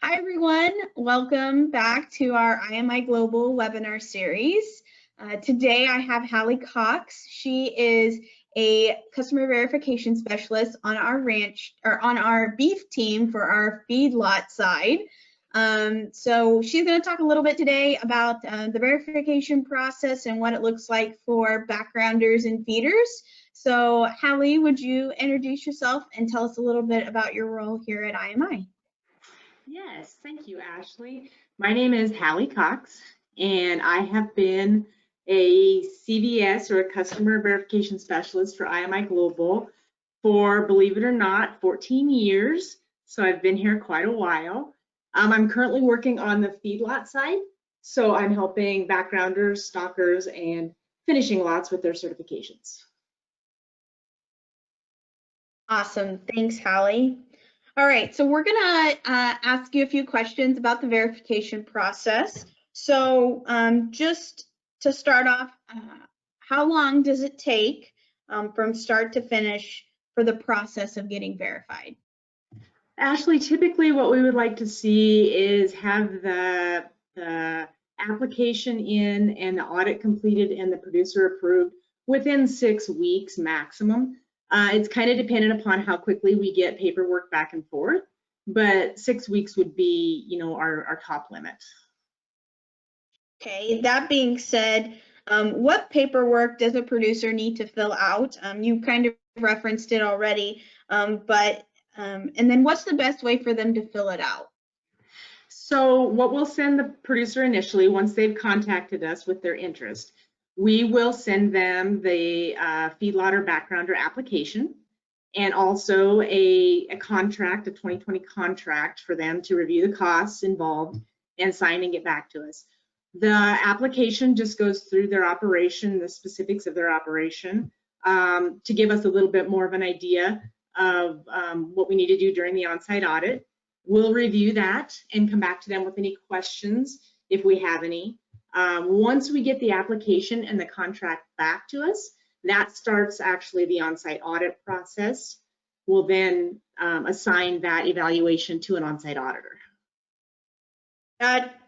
Hi, everyone. Welcome back to our IMI Global webinar series. Today, I have Hallie Cox. She is a customer verification specialist on our ranch or on our beef team for our feedlot side. So she's going to talk a little bit today about the verification process and what it looks like for backgrounders and feeders. So Hallie, would you introduce yourself and tell us a little bit about your role here at IMI? Yes, thank you, Ashley. My name is Hallie Cox, and I have been a CVS or a customer verification specialist for IMI Global for, believe it or not, 14 years. So I've been here quite a while. I'm currently working on the feedlot side, so I'm helping backgrounders, stockers, and finishing lots with their certifications. Awesome. Thanks, Hallie. All right, so we're gonna ask you a few questions about the verification process. So just to start off, how long does it take from start to finish for the process of getting verified? Ashley, typically what we would like to see is have the application in and the audit completed and the producer approved within 6 weeks maximum. It's kind of dependent upon how quickly we get paperwork back and forth, but 6 weeks would be, our top limit. Okay, that being said, what paperwork does a producer need to fill out? You kind of referenced it already, and then what's the best way for them to fill it out? So what we'll send the producer initially, once they've contacted us with their interest, we will send them the feedlot or backgrounder application and also a contract, a 2020 contract for them to review the costs involved and sign and get back to us. The application just goes through their operation, the specifics of their operation, to give us a little bit more of an idea of what we need to do during the on-site audit. We'll review that and come back to them with any questions if we have any. Once we get the application and the contract back to us, that starts actually the on-site audit process. We'll then assign that evaluation to an on-site auditor. That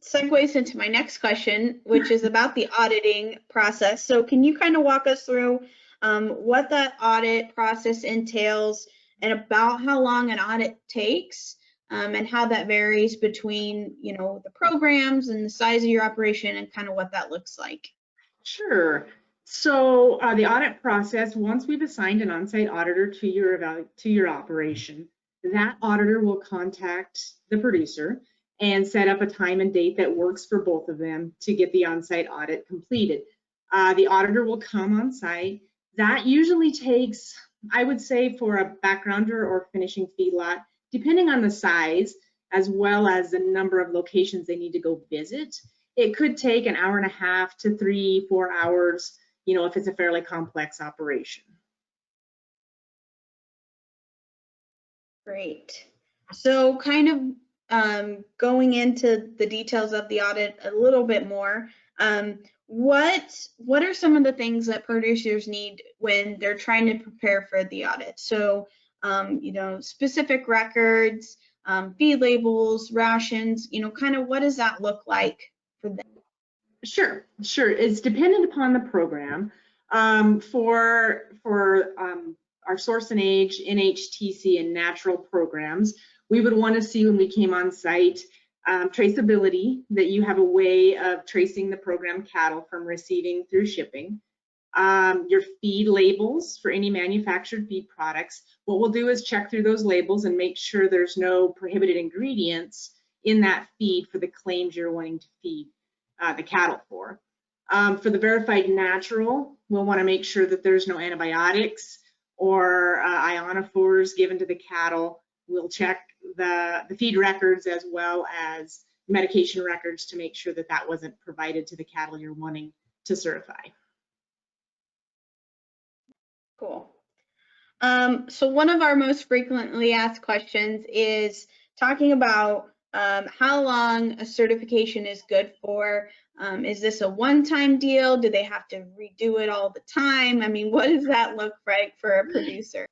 segues into my next question, which is about the auditing process. So can you kind of walk us through what that audit process entails and about how long an audit takes and how that varies between, the programs and the size of your operation and kind of what that looks like? Sure. So the audit process, once we've assigned an on-site auditor to your operation, that auditor will contact the producer and set up a time and date that works for both of them to get the on-site audit completed. The auditor will come on site. That usually takes, I would say, for a backgrounder or finishing feedlot, depending on the size, as well as the number of locations they need to go visit, it could take an hour and a half to 3-4 hours, if it's a fairly complex operation. Great. So kind of going into the details of the audit a little bit more, what are some of the things that producers need when they're trying to prepare for the audit? So, specific records, feed labels, rations, kind of what does that look like for them? Sure. It's dependent upon the program. For our source and age, NHTC, and natural programs, we would want to see when we came on site traceability, that you have a way of tracing the program cattle from receiving through shipping. Your feed labels for any manufactured feed products. What we'll do is check through those labels and make sure there's no prohibited ingredients in that feed for the claims you're wanting to feed the cattle for. For the verified natural, we'll want to make sure that there's no antibiotics or ionophores given to the cattle. We'll check the feed records as well as medication records to make sure that that wasn't provided to the cattle you're wanting to certify. Cool. So one of our most frequently asked questions is talking about how long a certification is good for. Is this a one-time deal? Do they have to redo it all the time? I mean, what does that look like for a producer?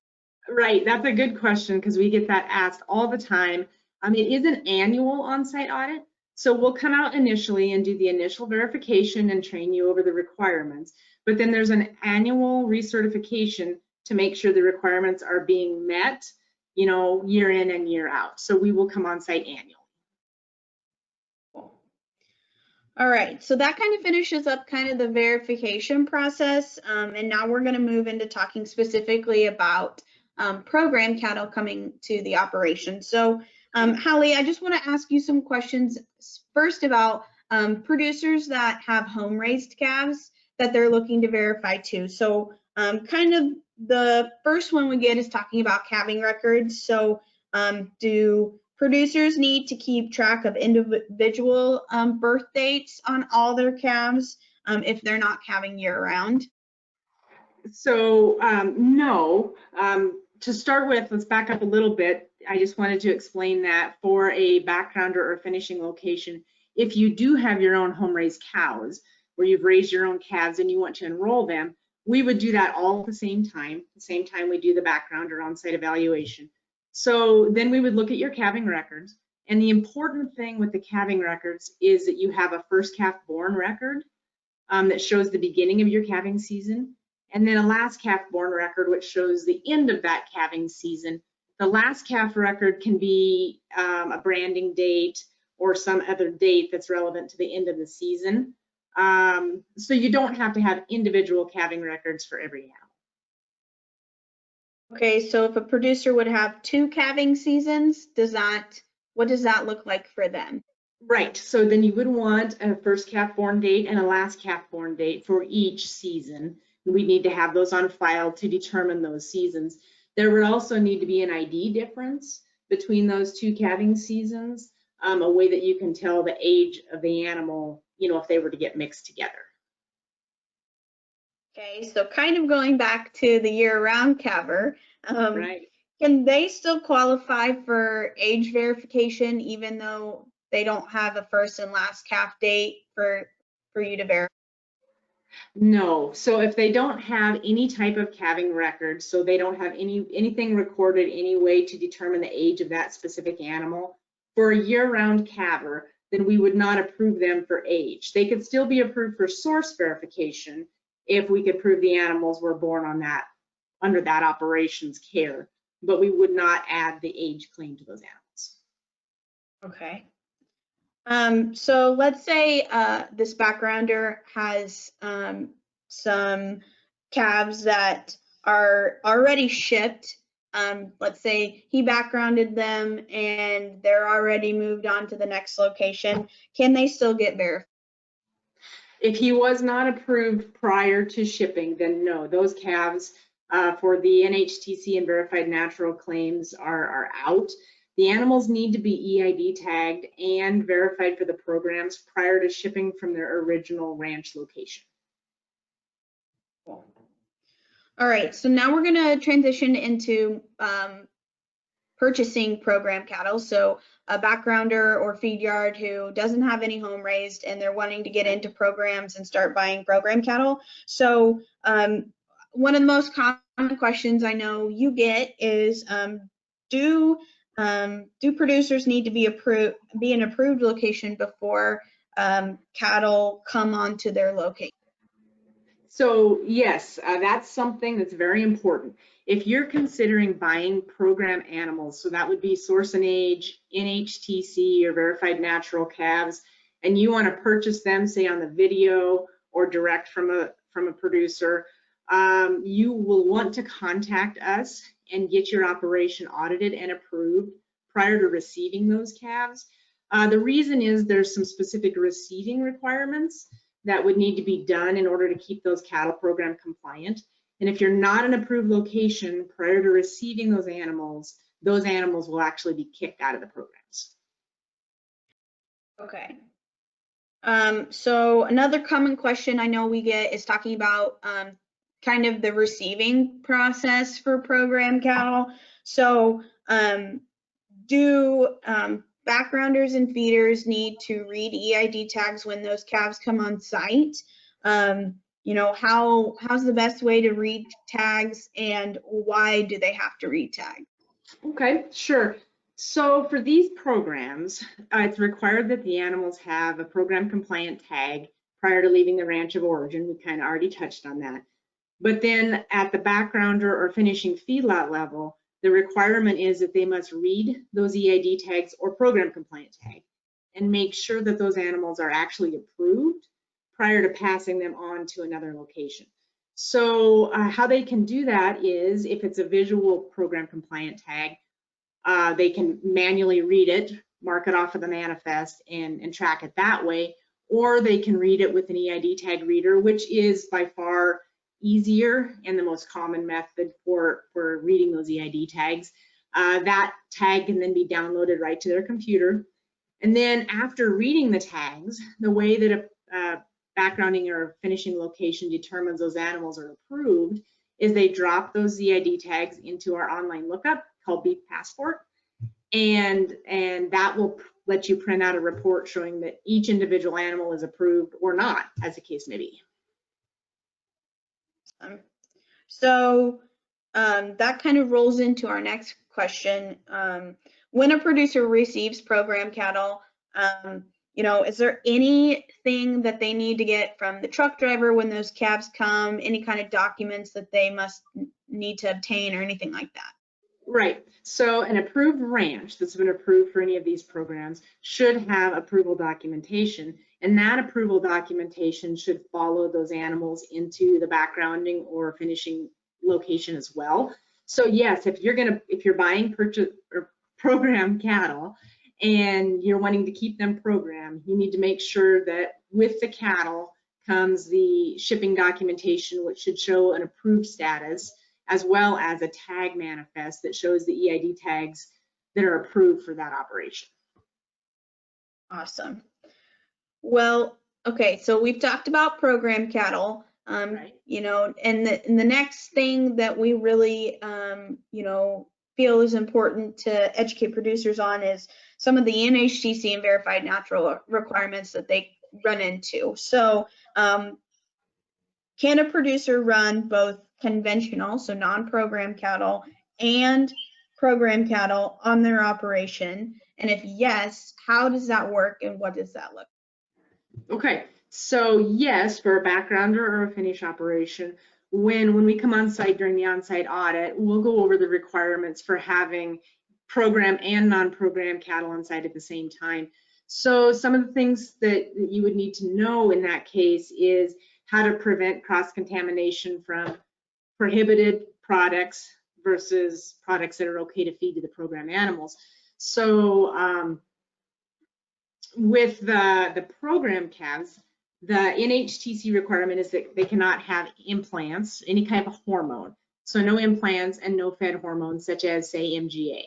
Right, that's a good question because we get that asked all the time. It is an annual on-site audit. So we'll come out initially and do the initial verification and train you over the requirements. But then there's an annual recertification to make sure the requirements are being met, you know, year in and year out. So we will come on site annually. All right, so that kind of finishes up kind of the verification process. And now we're going to move into talking specifically about program cattle coming to the operation. So Hallie, I just want to ask you some questions first about producers that have home raised calves that they're looking to verify too. So kind of the first one we get is talking about calving records. So do producers need to keep track of individual birth dates on all their calves if they're not calving year round? So no. To start with, let's back up a little bit. I just wanted to explain that for a backgrounder or finishing location, if you do have your own home raised cows where you've raised your own calves and you want to enroll them, we would do that all at the same time we do the background or on-site evaluation. So then we would look at your calving records. And the important thing with the calving records is that you have a first calf born record that shows the beginning of your calving season, and then a last calf born record which shows the end of that calving season. The last calf record can be a branding date or some other date that's relevant to the end of the season. So you don't have to have individual calving records for every animal. Okay, so if a producer would have 2 calving seasons, what does that look like for them? Right, so then you would want a first calf born date and a last calf born date for each season. We need to have those on file to determine those seasons. There would also need to be an ID difference between those 2 calving seasons, a way that you can tell the age of the animal, you know, if they were to get mixed together. Okay, so kind of going back to the year-round calver, Right. can they still qualify for age verification even though they don't have a first and last calf date for you to verify? No, so if they don't have any type of calving record, so they don't have anything recorded any way to determine the age of that specific animal, for a year-round calver, then we would not approve them for age. They could still be approved for source verification if we could prove the animals were born on that, under that operation's care, but we would not add the age claim to those animals. Okay. So let's say this backgrounder has some calves that are already shipped. Let's say he backgrounded them and they're already moved on to the next location. Can they still get verified? If he was not approved prior to shipping, then no, those calves for the NHTC and verified natural claims are out. The animals need to be EID tagged and verified for the programs prior to shipping from their original ranch location. Cool. All right, so now we're going to transition into purchasing program cattle. So a backgrounder or feed yard who doesn't have any home raised and they're wanting to get into programs and start buying program cattle. So one of the most common questions I know you get is do producers need to be an approved location before cattle come onto their location? So yes, that's something that's very important. If you're considering buying program animals, so that would be source and age, NHTC, or verified natural calves, and you want to purchase them, say on the video or direct from a producer, you will want to contact us and get your operation audited and approved prior to receiving those calves. The reason is there's some specific receiving requirements that would need to be done in order to keep those cattle program compliant. And if you're not an approved location prior to receiving those animals will actually be kicked out of the programs. Okay. So another common question I know we get is talking about kind of the receiving process for program cattle. So do backgrounders and feeders need to read EID tags when those calves come on site? You know, how's the best way to read tags and why do they have to read tags? Okay, sure. So for these programs, it's required that the animals have a program compliant tag prior to leaving the ranch of origin. We kind of already touched on that. But then at the backgrounder or finishing feedlot level, the requirement is that they must read those EID tags or program compliant tag and make sure that those animals are actually approved prior to passing them on to another location. So how they can do that is, if it's a visual program compliant tag, they can manually read it, mark it off of the manifest, and track it that way, or they can read it with an EID tag reader, which is by far easier and the most common method for reading those EID tags. That tag can then be downloaded right to their computer. And then after reading the tags, the way that a backgrounding or finishing location determines those animals are approved is they drop those EID tags into our online lookup called Beef Passport, and that will let you print out a report showing that each individual animal is approved or not, as the case may be. So that kind of rolls into our next question. When a producer receives program cattle, is there anything that they need to get from the truck driver when those calves come, any kind of documents that they must need to obtain or anything like that? Right. So an approved ranch that's been approved for any of these programs should have approval documentation, and that approval documentation should follow those animals into the backgrounding or finishing location as well. So yes, if you're buying purchase or program cattle and you're wanting to keep them programmed, you need to make sure that with the cattle comes the shipping documentation, which should show an approved status, as well as a tag manifest that shows the EID tags that are approved for that operation. Awesome. Well, okay, so we've talked about program cattle, Right. And the next thing that we really, feel is important to educate producers on is some of the NHTC and verified natural requirements that they run into. So can a producer run both conventional, so non-program cattle, and program cattle on their operation? And if yes, how does that work and what does that look like? Okay, so yes, for a backgrounder or a finish operation, when we come on site during the on-site audit, we'll go over the requirements for having program and non-program cattle on site at the same time. So some of the things that you would need to know in that case is how to prevent cross-contamination from prohibited products versus products that are okay to feed to the program animals. So with the program calves, the NHTC requirement is that they cannot have implants, any kind of hormone. So no implants and no fed hormones such as, say, MGA.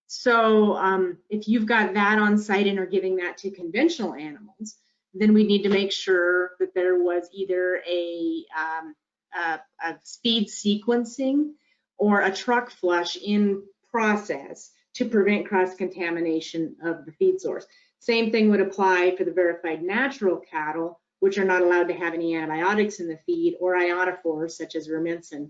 So if you've got that on site and are giving that to conventional animals, then we need to make sure that there was either a speed sequencing or a truck flush in process to prevent cross-contamination of the feed source. Same thing would apply for the verified natural cattle, which are not allowed to have any antibiotics in the feed or ionophores such as Rumensin.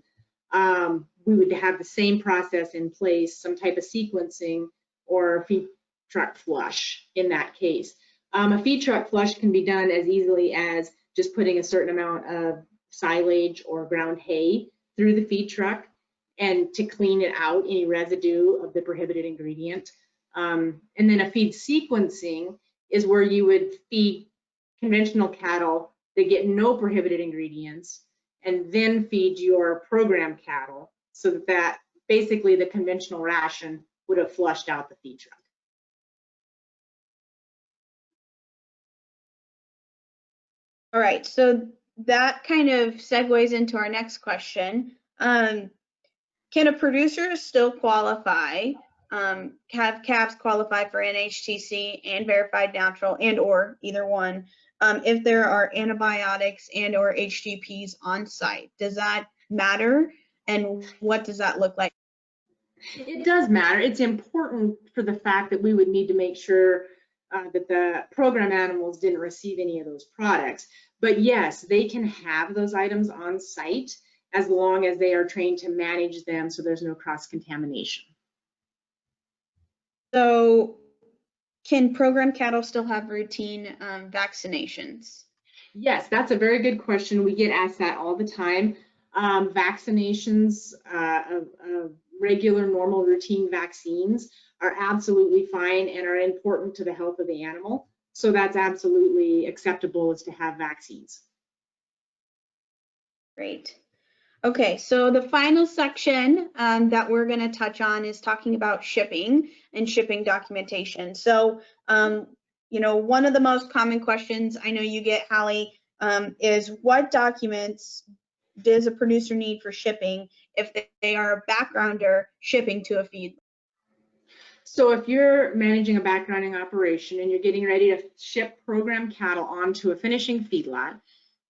We would have the same process in place, some type of sequencing or feed truck flush in that case. A feed truck flush can be done as easily as just putting a certain amount of silage or ground hay through the feed truck and to clean it out, any residue of the prohibited ingredient. And then a feed sequencing is where you would feed conventional cattle that get no prohibited ingredients and then feed your program cattle so that basically the conventional ration would have flushed out the feed truck. All right, so that kind of segues into our next question. Can a producer still qualify, have calves qualify for NHTC and verified natural and or either one, if there are antibiotics and or HGPs on site? Does that matter? And what does that look like? It does matter. It's important for the fact that we would need to make sure that the program animals didn't receive any of those products. But yes, they can have those items on site as long as they are trained to manage them so there's no cross-contamination. So can program cattle still have routine vaccinations? Yes, that's a very good question. We get asked that all the time. Vaccinations of regular, normal, routine vaccines are absolutely fine and are important to the health of the animal. So that's absolutely acceptable, is to have vaccines. Great. Okay, so the final section that we're going to touch on is talking about shipping and shipping documentation. So, you know, one of the most common questions I know you get, Hallie, is what documents does a producer need for shipping if they are a backgrounder shipping to a feed? So if you're managing a backgrounding operation and you're getting ready to ship program cattle onto a finishing feedlot,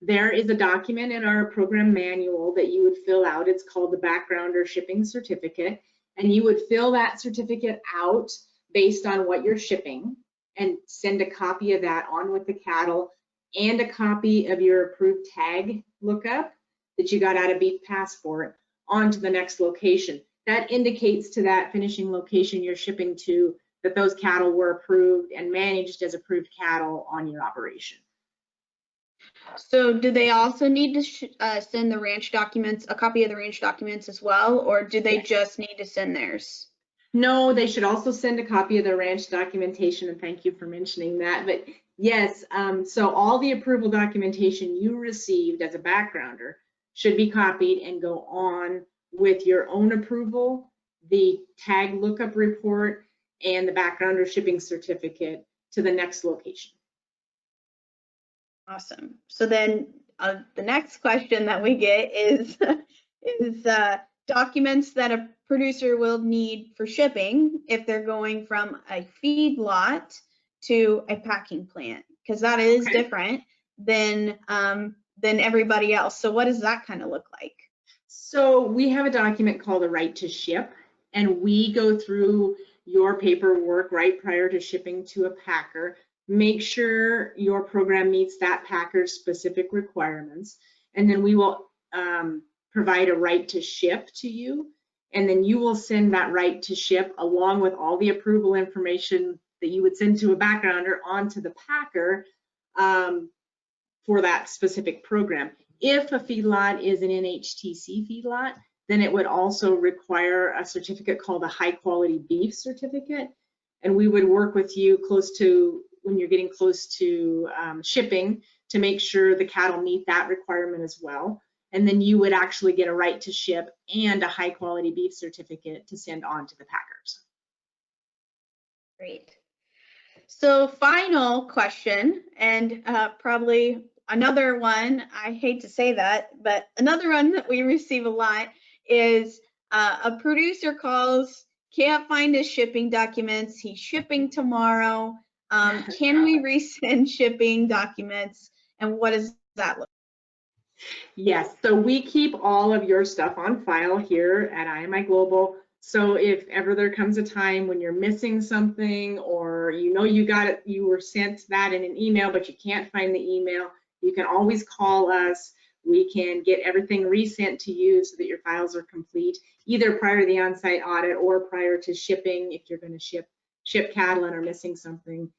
there is a document in our program manual that you would fill out. It's called the backgrounder shipping certificate, and you would fill that certificate out based on what you're shipping and send a copy of that on with the cattle and a copy of your approved tag lookup that you got out of Beef Passport onto the next location. That indicates to that finishing location you're shipping to that those cattle were approved and managed as approved cattle on your operation. So do they also need to send the ranch documents, a copy of the ranch documents as well, or do they just need to send theirs? No, they should also send a copy of the ranch documentation, and thank you for mentioning that. But yes, so all the approval documentation you received as a backgrounder should be copied and go on with your own approval, the tag lookup report, and the backgrounder shipping certificate to the next location. Awesome. So then the next question that we get is documents that a producer will need for shipping if they're going from a feedlot to a packing plant, because that is different than everybody else. So what does that kind of look like? So we have a document called a right to ship, and we go through your paperwork right prior to shipping to a packer. Make sure your program meets that packer's specific requirements, and then we will provide a right to ship to you, and then you will send that right to ship along with all the approval information that you would send to a backgrounder onto the packer for that specific program. If a feedlot is an NHTC feedlot, then it would also require a certificate called a high quality beef certificate, and we would work with you close to when you're getting close to shipping to make sure the cattle meet that requirement as well. And then you would actually get a right to ship and a high quality beef certificate to send on to the packers. Great. So final question, and probably another one, I hate to say that, but another one that we receive a lot is a producer calls, can't find his shipping documents, he's shipping tomorrow. Can we resend shipping documents, and what does that look like? Yes, so we keep all of your stuff on file here at IMI Global. So if ever there comes a time when you're missing something, or you know you got it, you were sent that in an email, but you can't find the email, you can always call us. We can get everything resent to you so that your files are complete, either prior to the on-site audit or prior to shipping. If you're going to ship cattle and are missing something,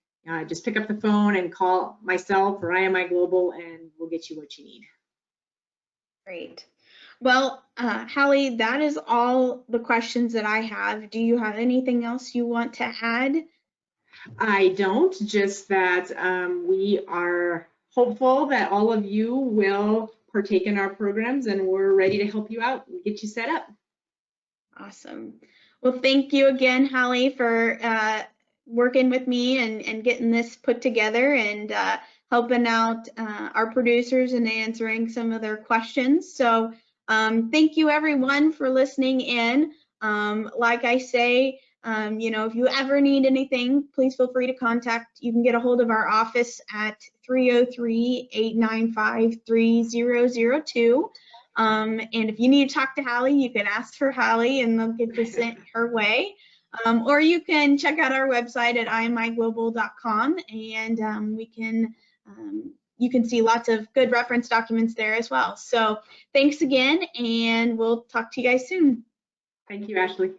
just pick up the phone and call myself or IMI Global, and we'll get you what you need. Great. Well, Hallie, that is all the questions that I have. Do you have anything else you want to add? I don't, just that we are hopeful that all of you will partake in our programs, and we're ready to help you out and get you set up. Awesome. Well, thank you again, Hallie, for working with me and getting this put together and helping out our producers and answering some of their questions. So thank you everyone for listening in. Like I say, you know, if you ever need anything, please feel free to contact. You can get a hold of our office at 303-895-3002. And if you need to talk to Hallie, you can ask for Hallie and they'll get you sent her way. Or you can check out our website at imiglobal.com, and you can see lots of good reference documents there as well. So thanks again, and we'll talk to you guys soon. Thank you, Ashley.